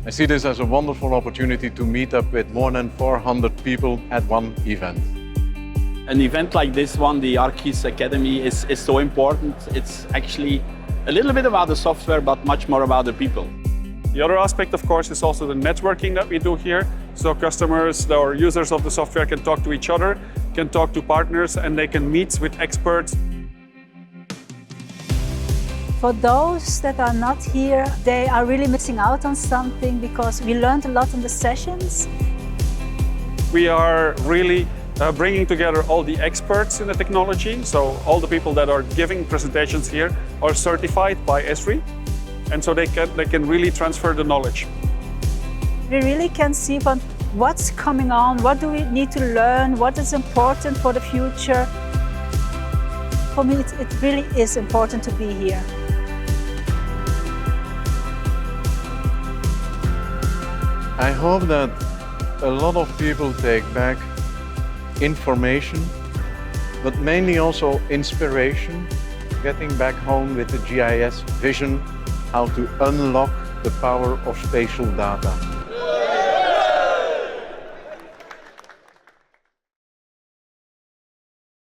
I see this as a wonderful opportunity to meet up with more than 400 people at one event. An event like this one, the ArcGIS Academy, is so important. It's actually a little bit about the software, but much more about the people. The other aspect, of course, is also the networking that we do here. So customers or users of the software can talk to each other, can talk to partners, and they can meet with experts. For those that are not here, they are really missing out on something because we learned a lot in the sessions. We are really bringing together all the experts in the technology. So all the people that are giving presentations here are certified by Esri. And so they can really transfer the knowledge. We really can see what's coming on, what do we need to learn, what is important for the future. For me, it really is important to be here. I hope that a lot of people take back information, but mainly also inspiration, getting back home with the GIS vision, how to unlock the power of spatial data.